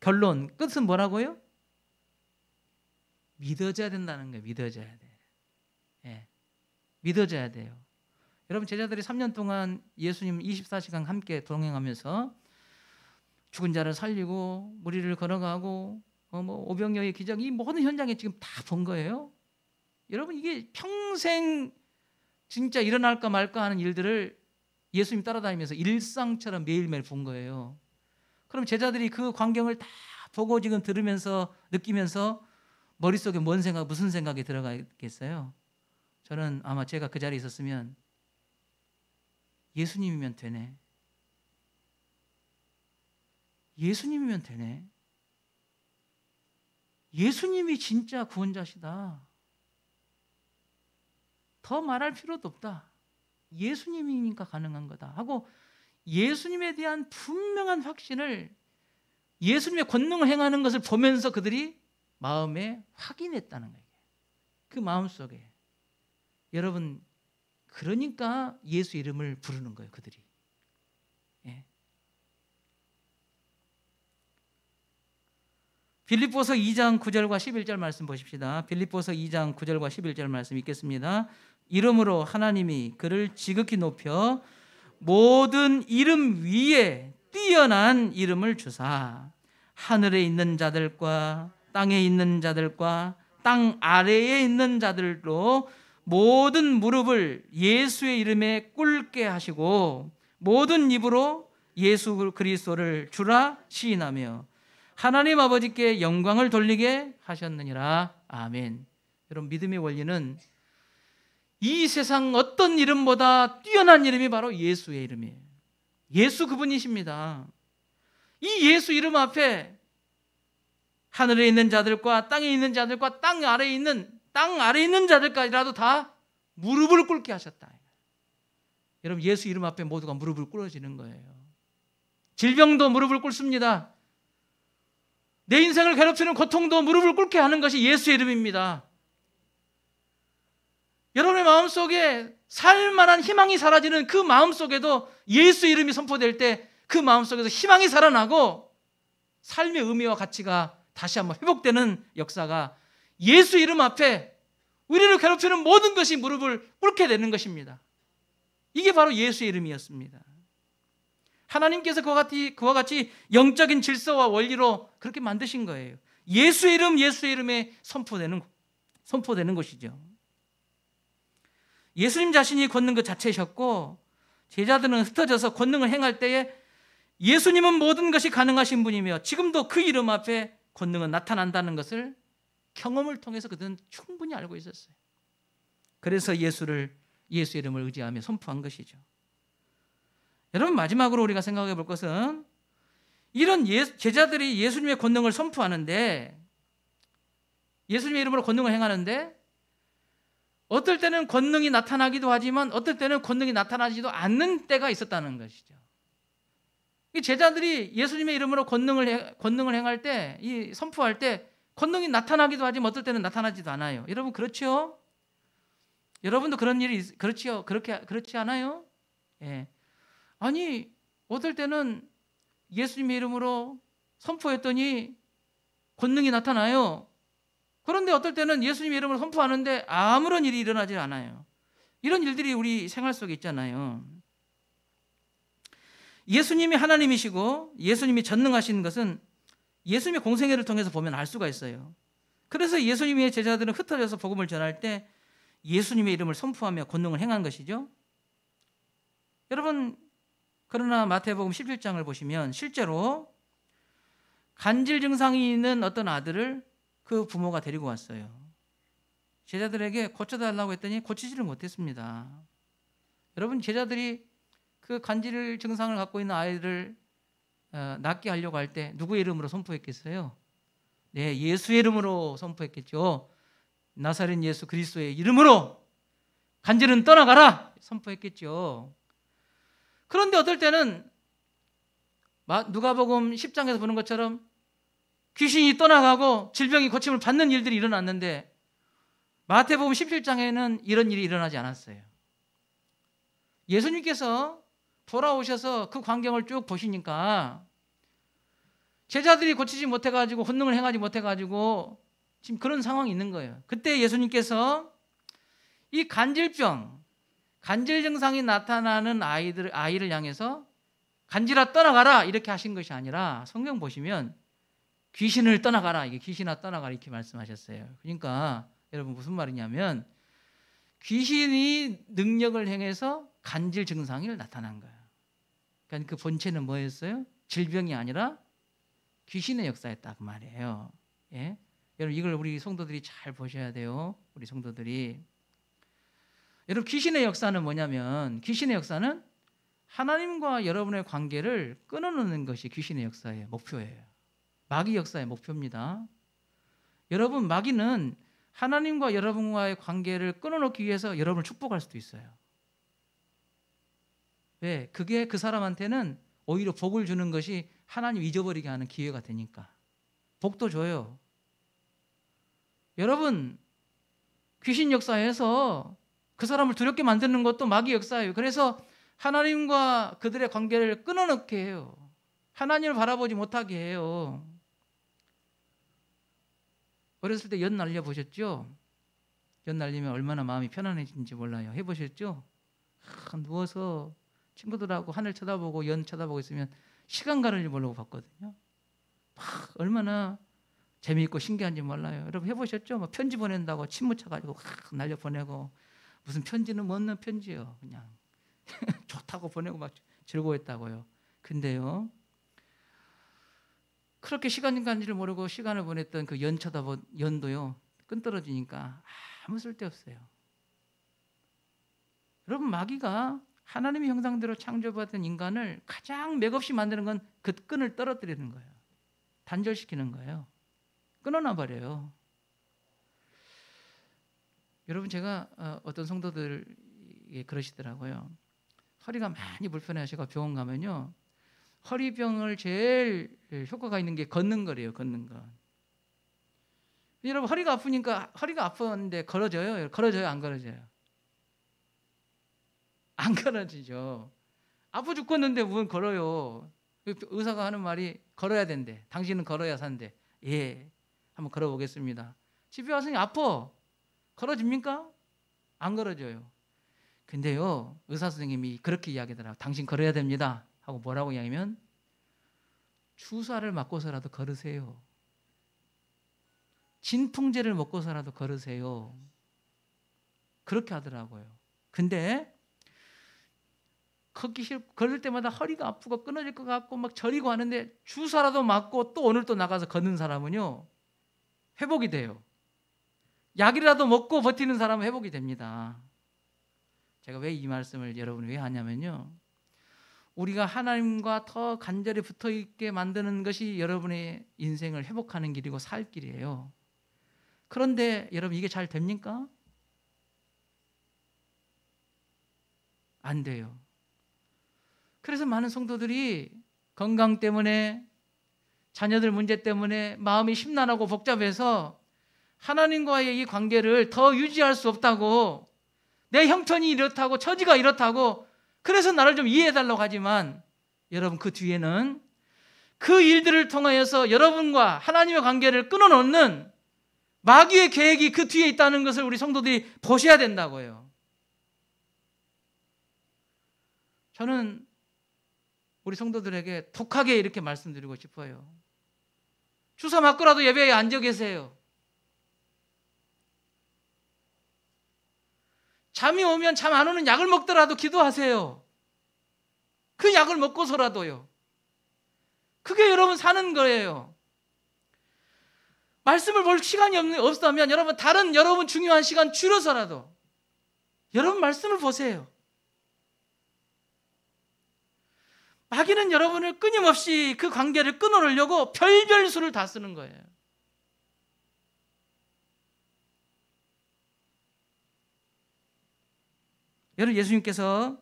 결론, 끝은 뭐라고요? 믿어져야 된다는 거예요. 믿어져야 돼. 믿어져야 돼요. 여러분, 제자들이 3년 동안 예수님 24시간 함께 동행하면서 죽은 자를 살리고 무리를 걸어가고 오병이어의 기적, 이 모든 현장에 지금 다 본 거예요. 여러분, 이게 평생 진짜 일어날까 말까 하는 일들을 예수님 따라다니면서 일상처럼 매일매일 본 거예요. 그럼 제자들이 그 광경을 다 보고 지금 들으면서 느끼면서 머릿속에 무슨 생각이 들어가겠어요? 저는 아마 제가 그 자리에 있었으면 예수님이면 되네. 예수님이면 되네. 예수님이 진짜 구원자시다. 더 말할 필요도 없다. 예수님이니까 가능한 거다 하고 예수님에 대한 분명한 확신을, 예수님의 권능을 행하는 것을 보면서 그들이 마음에 확인했다는 거예요. 그 마음속에. 여러분, 그러니까 예수 이름을 부르는 거예요, 그들이. 빌립보서 2장 9절과 11절 말씀 보십시다. 빌립보서 2장 9절과 11절 말씀 읽겠습니다. 이름으로 하나님이 그를 지극히 높여 모든 이름 위에 뛰어난 이름을 주사 하늘에 있는 자들과 땅에 있는 자들과 땅 아래에 있는 자들로 모든 무릎을 예수의 이름에 꿇게 하시고 모든 입으로 예수 그리스도를 주라 시인하며 하나님 아버지께 영광을 돌리게 하셨느니라. 아멘. 여러분, 믿음의 원리는 이 세상 어떤 이름보다 뛰어난 이름이 바로 예수의 이름이에요. 예수 그분이십니다. 이 예수 이름 앞에 하늘에 있는 자들과 땅에 있는 자들과 땅 아래에 있는 자들까지라도 다 무릎을 꿇게 하셨다. 여러분, 예수 이름 앞에 모두가 무릎을 꿇어지는 거예요. 질병도 무릎을 꿇습니다. 내 인생을 괴롭히는 고통도 무릎을 꿇게 하는 것이 예수의 이름입니다. 여러분의 마음속에 살만한 희망이 사라지는 그 마음속에도 예수 이름이 선포될 때 그 마음속에서 희망이 살아나고 삶의 의미와 가치가 다시 한번 회복되는 역사가 예수 이름 앞에 우리를 괴롭히는 모든 것이 무릎을 꿇게 되는 것입니다. 이게 바로 예수의 이름이었습니다. 하나님께서 그와 같이 영적인 질서와 원리로 그렇게 만드신 거예요. 예수의 이름에 선포되는 것이죠. 예수님 자신이 권능 그 자체셨고 제자들은 흩어져서 권능을 행할 때에 예수님은 모든 것이 가능하신 분이며 지금도 그 이름 앞에 권능은 나타난다는 것을 경험을 통해서 그들은 충분히 알고 있었어요. 그래서 예수의 이름을 의지하며 선포한 것이죠. 여러분, 마지막으로 우리가 생각해 볼 것은 이런 제자들이 예수님의 권능을 선포하는데, 예수님의 이름으로 권능을 행하는데 어떨 때는 권능이 나타나기도 하지만 어떨 때는 권능이 나타나지도 않는 때가 있었다는 것이죠. 이 제자들이 예수님의 이름으로 권능을 행할 때, 이 선포할 때 권능이 나타나기도 하지만 어떨 때는 나타나지도 않아요. 여러분, 그렇죠? 여러분도 그런 일이 그렇지요? 그렇지 않아요? 예. 아니, 어떨 때는 예수님의 이름으로 선포했더니 권능이 나타나요. 그런데 어떨 때는 예수님의 이름을 선포하는데 아무런 일이 일어나지 않아요. 이런 일들이 우리 생활 속에 있잖아요. 예수님이 하나님이시고 예수님이 전능하신 것은 예수님의 공생애를 통해서 보면 알 수가 있어요. 그래서 예수님의 제자들은 흩어져서 복음을 전할 때 예수님의 이름을 선포하며 권능을 행한 것이죠. 여러분, 그러나 마태복음 17장을 보시면 실제로 간질 증상이 있는 어떤 아들을 그 부모가 데리고 왔어요. 제자들에게 고쳐달라고 했더니 고치지를 못했습니다. 여러분, 제자들이 그 간질 증상을 갖고 있는 아이를 낫게 하려고 할 때 누구의 이름으로 선포했겠어요? 네, 예수의 이름으로 선포했겠죠. 나사렛 예수 그리스도의 이름으로 간질은 떠나가라 선포했겠죠. 그런데 어떨 때는 누가복음 10장에서 보는 것처럼 귀신이 떠나가고 질병이 고침을 받는 일들이 일어났는데 마태복음 17장에는 이런 일이 일어나지 않았어요. 예수님께서 돌아오셔서 그 광경을 쭉 보시니까 제자들이 고치지 못해가지고 권능을 행하지 못해가지고 지금 그런 상황이 있는 거예요. 그때 예수님께서 이 간질병, 간질 증상이 나타나는 아이를 향해서 간질아 떠나가라 이렇게 하신 것이 아니라 성경 보시면 귀신을 떠나가라, 이게 귀신아 떠나가라 이렇게 말씀하셨어요. 그러니까 여러분 무슨 말이냐면 귀신이 능력을 행해서 간질 증상이 나타난 거예요. 그러니까 그 본체는 뭐였어요? 질병이 아니라 귀신의 역사였다 그 말이에요. 예? 여러분 이걸 우리 성도들이 잘 보셔야 돼요. 우리 성도들이. 여러분 귀신의 역사는 뭐냐면 귀신의 역사는 하나님과 여러분의 관계를 끊어놓는 것이 귀신의 역사의 목표예요. 마귀 역사의 목표입니다. 여러분 마귀는 하나님과 여러분과의 관계를 끊어놓기 위해서 여러분을 축복할 수도 있어요. 왜? 그게 그 사람한테는 오히려 복을 주는 것이 하나님 잊어버리게 하는 기회가 되니까. 복도 줘요. 여러분 귀신 역사에서 그 사람을 두렵게 만드는 것도 마귀 역사예요. 그래서 하나님과 그들의 관계를 끊어놓게 해요. 하나님을 바라보지 못하게 해요. 어렸을 때 연 날려보셨죠? 연 날리면 얼마나 마음이 편안해진지 몰라요. 해보셨죠? 누워서 친구들하고 하늘 쳐다보고 연 쳐다보고 있으면 시간 가는 줄 모르고 봤거든요. 얼마나 재미있고 신기한지 몰라요. 여러분 해보셨죠? 막 편지 보낸다고 침 묻혀가지고 날려보내고 무슨 편지는 뭐 없는 편지요. 그냥 좋다고 보내고 막 즐거워했다고요. 근데요, 그렇게 시간 간지를 모르고 시간을 보냈던 그 연도요 끈떨어지니까 아무 쓸데없어요. 여러분 마귀가 하나님의 형상대로 창조받은 인간을 가장 맥없이 만드는 건 그 끈을 떨어뜨리는 거예요. 단절시키는 거예요. 끊어놔 버려요. 여러분 제가 어떤 성도들이 그러시더라고요. 허리가 많이 불편해하시고 병원 가면요 허리병을 제일 효과가 있는 게 걷는 거래요. 걷는 거. 여러분 허리가 아프니까 허리가 아픈데 걸어져요? 걸어져요? 안 걸어져요? 안 걸어지죠. 아파 죽겠는데 뭘 걸어요? 의사가 하는 말이 걸어야 된대. 당신은 걸어야 산대. 예, 한번 걸어보겠습니다. 집에 와서 아파. 걸어집니까? 안 걸어져요. 근데요 의사 선생님이 그렇게 이야기하더라고요. 당신 걸어야 됩니다 하고 뭐라고 이야기하면 주사를 맞고서라도 걸으세요. 진통제를 먹고서라도 걸으세요. 그렇게 하더라고요. 근데 걸을 때마다 허리가 아프고 끊어질 것 같고 막 저리고 하는데 주사라도 맞고 또 오늘 또 나가서 걷는 사람은요 회복이 돼요. 약이라도 먹고 버티는 사람은 회복이 됩니다. 제가 왜 이 말씀을 여러분 왜 하냐면요 우리가 하나님과 더 간절히 붙어 있게 만드는 것이 여러분의 인생을 회복하는 길이고 살 길이에요. 그런데 여러분 이게 잘 됩니까? 안 돼요. 그래서 많은 성도들이 건강 때문에, 자녀들 문제 때문에 마음이 심란하고 복잡해서 하나님과의 이 관계를 더 유지할 수 없다고, 내 형편이 이렇다고, 처지가 이렇다고, 그래서 나를 좀 이해해달라고 하지만 여러분 그 뒤에는 그 일들을 통하여서 여러분과 하나님의 관계를 끊어놓는 마귀의 계획이 그 뒤에 있다는 것을 우리 성도들이 보셔야 된다고요. 저는 우리 성도들에게 독하게 이렇게 말씀드리고 싶어요. 주사 맞고라도 예배에 앉아 계세요. 잠이 오면 잠 안 오는 약을 먹더라도 기도하세요. 그 약을 먹고서라도요. 그게 여러분 사는 거예요. 말씀을 볼 시간이 없다면 여러분 다른 여러분 중요한 시간 줄여서라도 여러분 말씀을 보세요. 마귀는 여러분을 끊임없이 그 관계를 끊어놓으려고 별별 수를 다 쓰는 거예요. 여러분 예수님께서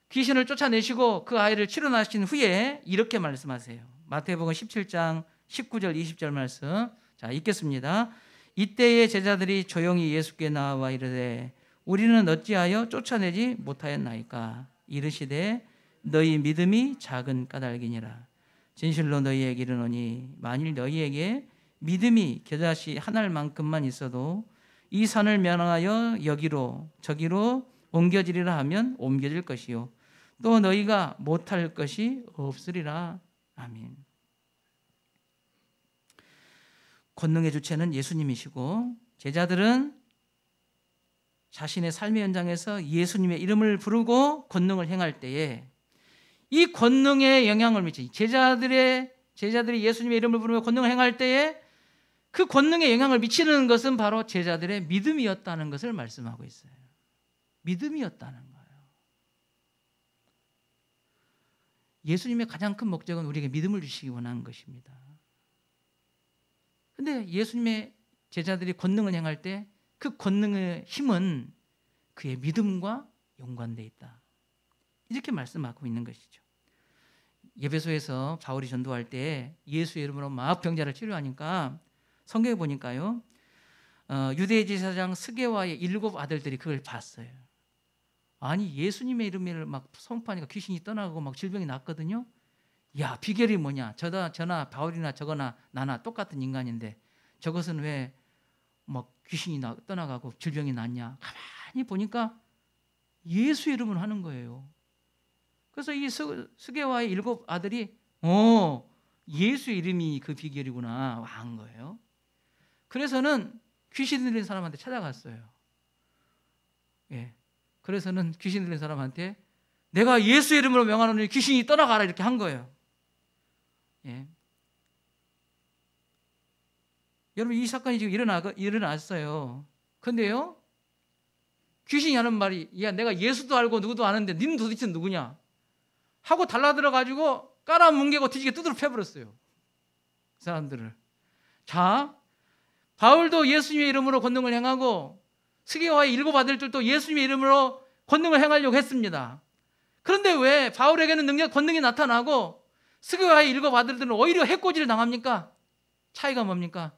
귀신을 쫓아내시고 그 아이를 치료하신 후에 이렇게 말씀하세요. 마태복음 17장 19절 20절 말씀. 자, 읽겠습니다. 이때의 제자들이 조용히 예수께 나와 이르되 우리는 어찌하여 쫓아내지 못하였나이까? 이르시되 너희 믿음이 작은 까닭이니라. 진실로 너희에게 이르노니 만일 너희에게 믿음이 겨자씨 한 알만큼만 있어도 이 산을 면하여 여기로 저기로 옮겨지리라 하면 옮겨질 것이요 또 너희가 못할 것이 없으리라. 아멘. 권능의 주체는 예수님이시고 제자들은 자신의 삶의 현장에서 예수님의 이름을 부르고 권능을 행할 때에 이 권능에 영향을 미치지, 제자들이 예수님의 이름을 부르며 권능을 행할 때에 그 권능에 영향을 미치는 것은 바로 제자들의 믿음이었다는 것을 말씀하고 있어요. 믿음이었다는 거예요. 예수님의 가장 큰 목적은 우리에게 믿음을 주시기 원하는 것입니다. 그런데 예수님의 제자들이 권능을 행할 때 그 권능의 힘은 그의 믿음과 연관되어 있다. 이렇게 말씀하고 있는 것이죠. 예배소에서 바울이 전도할 때 예수의 이름으로 막 병자를 치료하니까 성경에 보니까요, 유대 제사장 스게와의 7 아들들이 그걸 봤어요. 아니 예수님의 이름을 막 선포하니까 귀신이 떠나고 막 질병이 낫거든요. 야, 비결이 뭐냐? 저나 바울이나 저거나 나나 똑같은 인간인데 저것은 왜 막 귀신이 떠나가고 질병이 낫냐? 가만히 보니까 예수 이름을 하는 거예요. 그래서 이 스게와의 7 아들이 예수 이름이 그 비결이구나 한 거예요. 그래서는 귀신 들린 사람한테 찾아갔어요. 예. 그래서는 귀신 들린 사람한테 내가 예수 이름으로 명하노니 귀신이 떠나가라 이렇게 한 거예요. 예. 여러분 이 사건이 지금 일어났어요. 근데요, 귀신이 하는 말이 야 내가 예수도 알고 누구도 아는데 니는 도대체 누구냐 하고 달라들어가지고 깔아뭉개고 뒤지게 두드러 패버렸어요. 그 사람들을. 자, 바울도 예수님의 이름으로 권능을 행하고 스게와의 7 아들들도 예수님의 이름으로 권능을 행하려고 했습니다. 그런데 왜 바울에게는 권능이 나타나고 스게와의 7 아들들은 오히려 해코지를 당합니까? 차이가 뭡니까?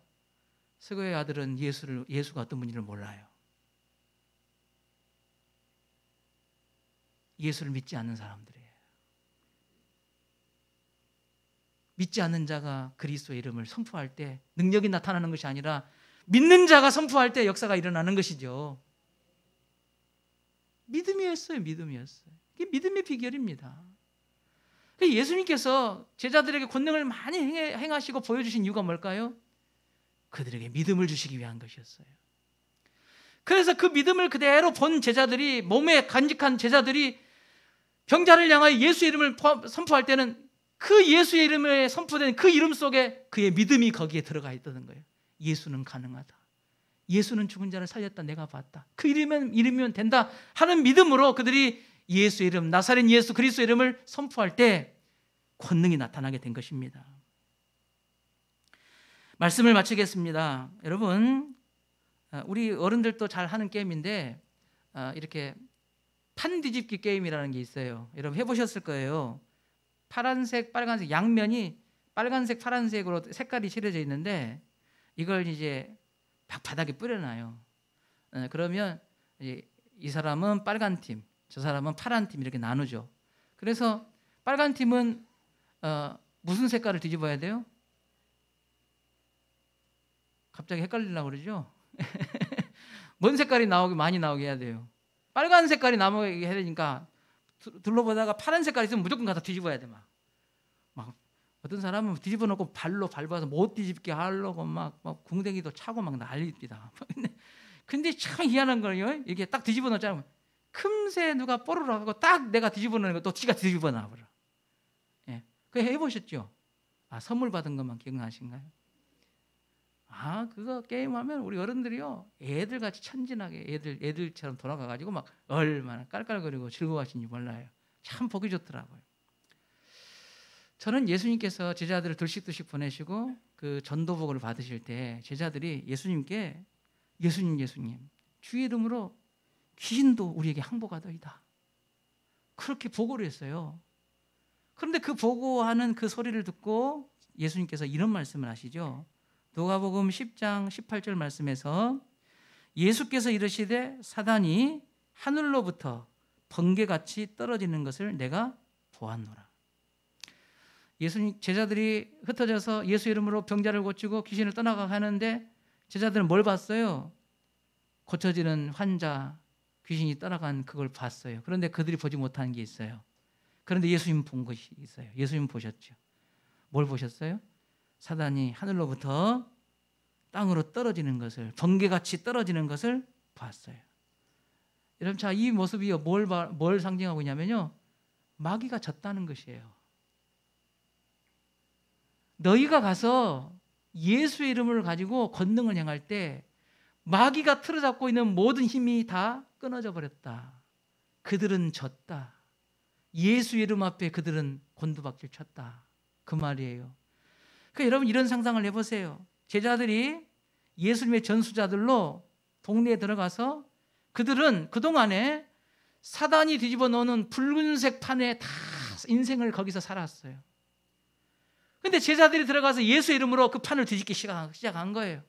스게와의 아들은 예수가 어떤 분인지를 몰라요. 예수를 믿지 않는 사람들이에요. 믿지 않는 자가 그리스도의 이름을 선포할 때 능력이 나타나는 것이 아니라 믿는 자가 선포할 때 역사가 일어나는 것이죠. 믿음이었어요. 이게 믿음의 비결입니다. 예수님께서 제자들에게 권능을 많이 행하시고 보여주신 이유가 뭘까요? 그들에게 믿음을 주시기 위한 것이었어요. 그래서 그 믿음을 그대로 본 제자들이, 몸에 간직한 제자들이 병자를 향하여 예수의 이름을 선포할 때는 그 예수의 이름에 선포된 그 이름 속에 그의 믿음이 거기에 들어가 있다는 거예요. 예수는 가능하다. 예수는 죽은 자를 살렸다. 내가 봤다. 그 이름이면 된다 하는 믿음으로 그들이 예수의 이름, 나사렛 예수 그리스도의 이름을 선포할 때 권능이 나타나게 된 것입니다. 말씀을 마치겠습니다. 여러분, 우리 어른들도 잘 하는 게임인데 이렇게 판 뒤집기 게임이라는 게 있어요. 여러분 해보셨을 거예요. 파란색, 빨간색 양면이 빨간색, 파란색으로 색깔이 칠해져 있는데 이걸 이제 막 바닥에 뿌려놔요. 그러면 이 사람은 빨간 팀, 저 사람은 파란 팀 이렇게 나누죠. 그래서 빨간 팀은 무슨 색깔을 뒤집어야 돼요? 갑자기 헷갈리려고 그러죠? 뭔 색깔이 많이 나오게 해야 돼요? 빨간 색깔이 나오게 해야 되니까 둘러보다가 파란 색깔이 있으면 무조건 가서 뒤집어야 돼. 막 어떤 사람은 뒤집어 놓고 발로 밟아서 못 뒤집게 하려고 막 궁뎅이도 차고 막 난립니다. 근데 참 희한한 거예요. 이게 딱 뒤집어 놓잖아요. 금세 누가 뽀로로 하고 딱 내가 뒤집어 놓는 거 또 지가 뒤집어 놔버려. 예, 그거 해보셨죠? 선물 받은 것만 기억나신가요? 그거 게임하면 우리 어른들이요, 애들같이 천진하게 애들처럼 돌아가가지고 막 얼마나 깔깔거리고 즐거워하시는지 몰라요. 참 보기 좋더라고요. 저는 예수님께서 제자들을 둘씩 보내시고 그 전도복을 받으실 때 제자들이 예수님께 예수님 주의 이름으로 귀신도 우리에게 항복하더이다 그렇게 보고를 했어요. 그런데 그 보고하는 그 소리를 듣고 예수님께서 이런 말씀을 하시죠. 누가복음 10장 18절 말씀에서 예수께서 이르시되 사단이 하늘로부터 번개같이 떨어지는 것을 내가 보았노라. 예수님 제자들이 흩어져서 예수 이름으로 병자를 고치고 귀신을 떠나가 하는데 제자들은 뭘 봤어요? 고쳐지는 환자, 귀신이 떠나간 그걸 봤어요. 그런데 그들이 보지 못한 게 있어요. 그런데 예수님 본 것이 있어요. 예수님 보셨죠. 뭘 보셨어요? 사단이 하늘로부터 땅으로 떨어지는 것을, 번개같이 떨어지는 것을 봤어요. 여러분, 자, 이 모습이 뭘 상징하고 있냐면요, 마귀가 졌다는 것이에요. 너희가 가서 예수의 이름을 가지고 권능을 행할 때 마귀가 틀어잡고 있는 모든 힘이 다 끊어져 버렸다. 그들은 졌다. 예수 이름 앞에 그들은 곤두박질 쳤다. 그 말이에요. 그러니까 여러분 이런 상상을 해보세요. 제자들이 예수님의 전수자들로 동네에 들어가서 그들은 그동안에 사단이 뒤집어 놓는 붉은색 판에 다 인생을 거기서 살았어요. 근데 제자들이 들어가서 예수 이름으로 그 판을 뒤집기 시작한 거예요.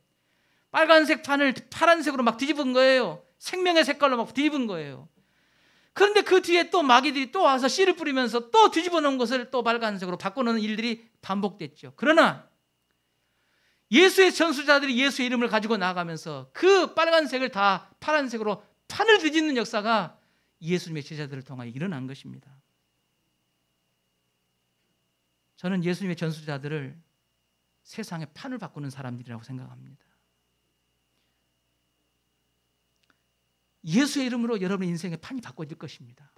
빨간색 판을 파란색으로 막 뒤집은 거예요. 생명의 색깔로 막 뒤집은 거예요. 그런데 그 뒤에 또 마귀들이 또 와서 씨를 뿌리면서 또 뒤집어 놓은 것을 또 빨간색으로 바꿔놓는 일들이 반복됐죠. 그러나 예수의 전수자들이 예수의 이름을 가지고 나아가면서 그 빨간색을 다 파란색으로 판을 뒤집는 역사가 예수님의 제자들을 통하여 일어난 것입니다. 저는 예수님의 전수자들을 세상의 판을 바꾸는 사람들이라고 생각합니다. 예수의 이름으로 여러분의 인생의 판이 바꿔질 것입니다.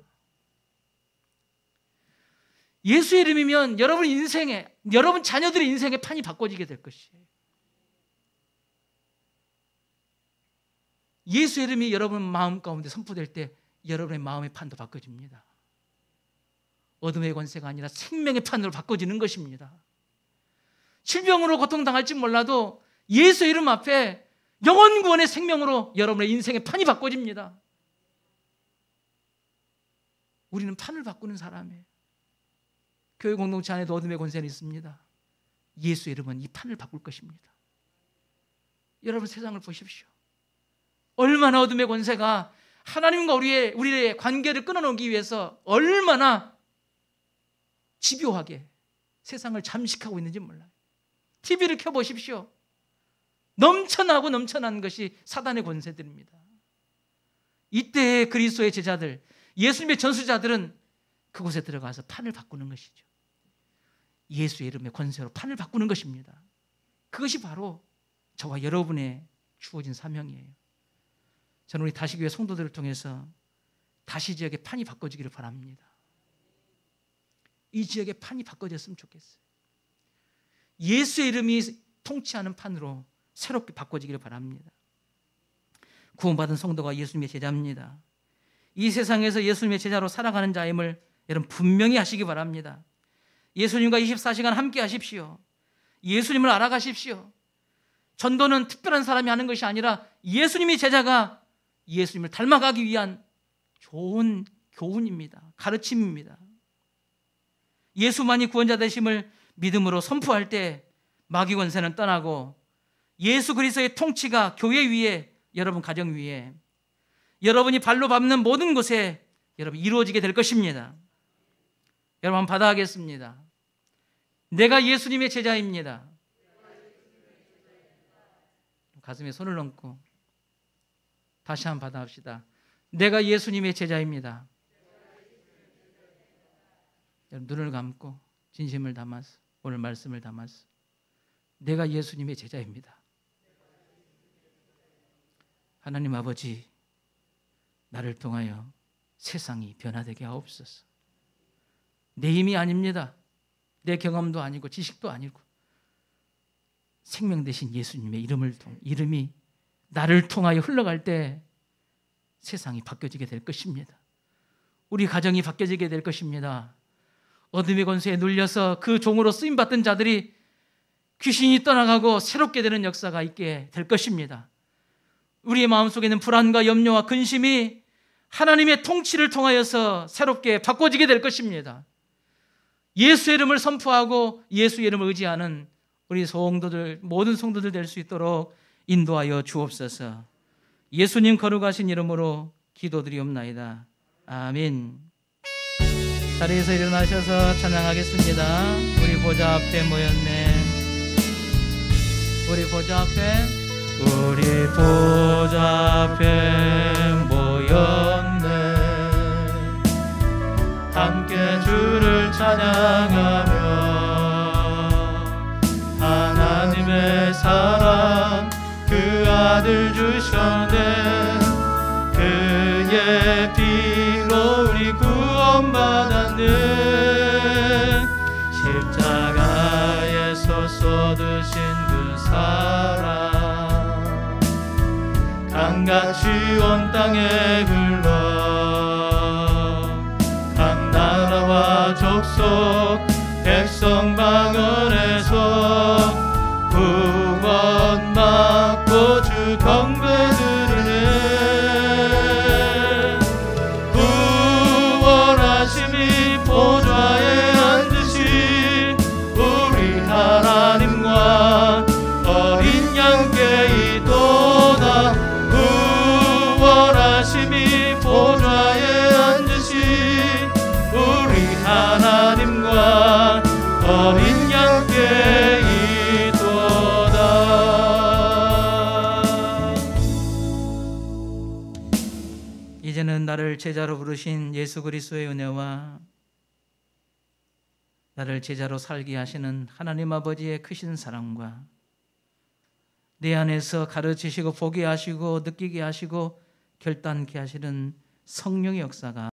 예수의 이름이면 여러분 자녀들의 인생의 판이 바꿔지게 될 것이에요. 예수의 이름이 여러분 마음 가운데 선포될 때 여러분의 마음의 판도 바꿔집니다. 어둠의 권세가 아니라 생명의 판으로 바꿔지는 것입니다. 질병으로 고통당할지 몰라도 예수 이름 앞에 영원 구원의 생명으로 여러분의 인생의 판이 바꿔집니다. 우리는 판을 바꾸는 사람이에요. 교회 공동체 안에도 어둠의 권세는 있습니다. 예수의 이름은 이 판을 바꿀 것입니다. 여러분 세상을 보십시오. 얼마나 어둠의 권세가 하나님과 우리의 관계를 끊어놓기 위해서 얼마나 집요하게 세상을 잠식하고 있는지 몰라요. TV를 켜보십시오. 넘쳐난 것이 사단의 권세들입니다. 이때 그리스도의 제자들, 예수님의 전수자들은 그곳에 들어가서 판을 바꾸는 것이죠. 예수의 이름의 권세로 판을 바꾸는 것입니다. 그것이 바로 저와 여러분의 주어진 사명이에요. 저는 우리 다시교회 성도들을 통해서 다시 지역의 판이 바꿔지기를 바랍니다. 이 지역의 판이 바꿔졌으면 좋겠어요. 예수의 이름이 통치하는 판으로 새롭게 바꿔지기를 바랍니다. 구원받은 성도가 예수님의 제자입니다. 이 세상에서 예수님의 제자로 살아가는 자임을 여러분 분명히 하시기 바랍니다. 예수님과 24시간 함께 하십시오. 예수님을 알아가십시오. 전도는 특별한 사람이 하는 것이 아니라 예수님이 제자가 예수님을 닮아가기 위한 좋은 교훈입니다. 가르침입니다. 예수만이 구원자 되심을 믿음으로 선포할 때 마귀 권세는 떠나고 예수 그리스도의 통치가 교회 위에, 여러분 가정 위에, 여러분이 발로 밟는 모든 곳에 여러분 이루어지게 될 것입니다. 여러분 한번 받아가겠습니다. 내가 예수님의 제자입니다. 가슴에 손을 얹고 다시 한번 받아합시다. 내가 예수님의 제자입니다. 눈을 감고 진심을 담아서 오늘 말씀을 담아서 내가 예수님의 제자입니다. 하나님 아버지, 나를 통하여 세상이 변화되게 하옵소서. 내 힘이 아닙니다. 내 경험도 아니고 지식도 아니고 생명 되신 예수님의 이름이 나를 통하여 흘러갈 때 세상이 바뀌어지게 될 것입니다. 우리 가정이 바뀌어지게 될 것입니다. 어둠의 권세에 눌려서 그 종으로 쓰임받던 자들이 귀신이 떠나가고 새롭게 되는 역사가 있게 될 것입니다. 우리의 마음속에는 불안과 염려와 근심이 하나님의 통치를 통하여서 새롭게 바꿔지게 될 것입니다. 예수의 이름을 선포하고 예수의 이름을 의지하는 우리 성도들, 모든 성도들 될 수 있도록 인도하여 주옵소서. 예수님 거룩하신 이름으로 기도드리옵나이다. 아멘. 자리에서 일어나셔서 찬양하겠습니다. 우리 보좌 앞에 모였네. 우리 보좌 앞에 모였네. 함께 주를 찬양하며 하나님의 사랑 그 아들 주셨네. 그의 피로 우리 구원받았네. 십자가에서 쏟으신 그 사랑 강같이 온 땅에 흘러 각 나라와 족속 백성 방언에서 구원받고 주 경배 드리네. 구원하심이 보좌에 앉으신 우리 하나님과 어린 양께 이도다. 구원하심이 보좌에 앉으신 우리 하나님과 어린 양께 이제는 나를 제자로 부르신 예수 그리스도의 은혜와 나를 제자로 살게 하시는 하나님 아버지의 크신 사랑과 내 안에서 가르치시고 보게 하시고 느끼게 하시고 결단케 하시는 성령의 역사가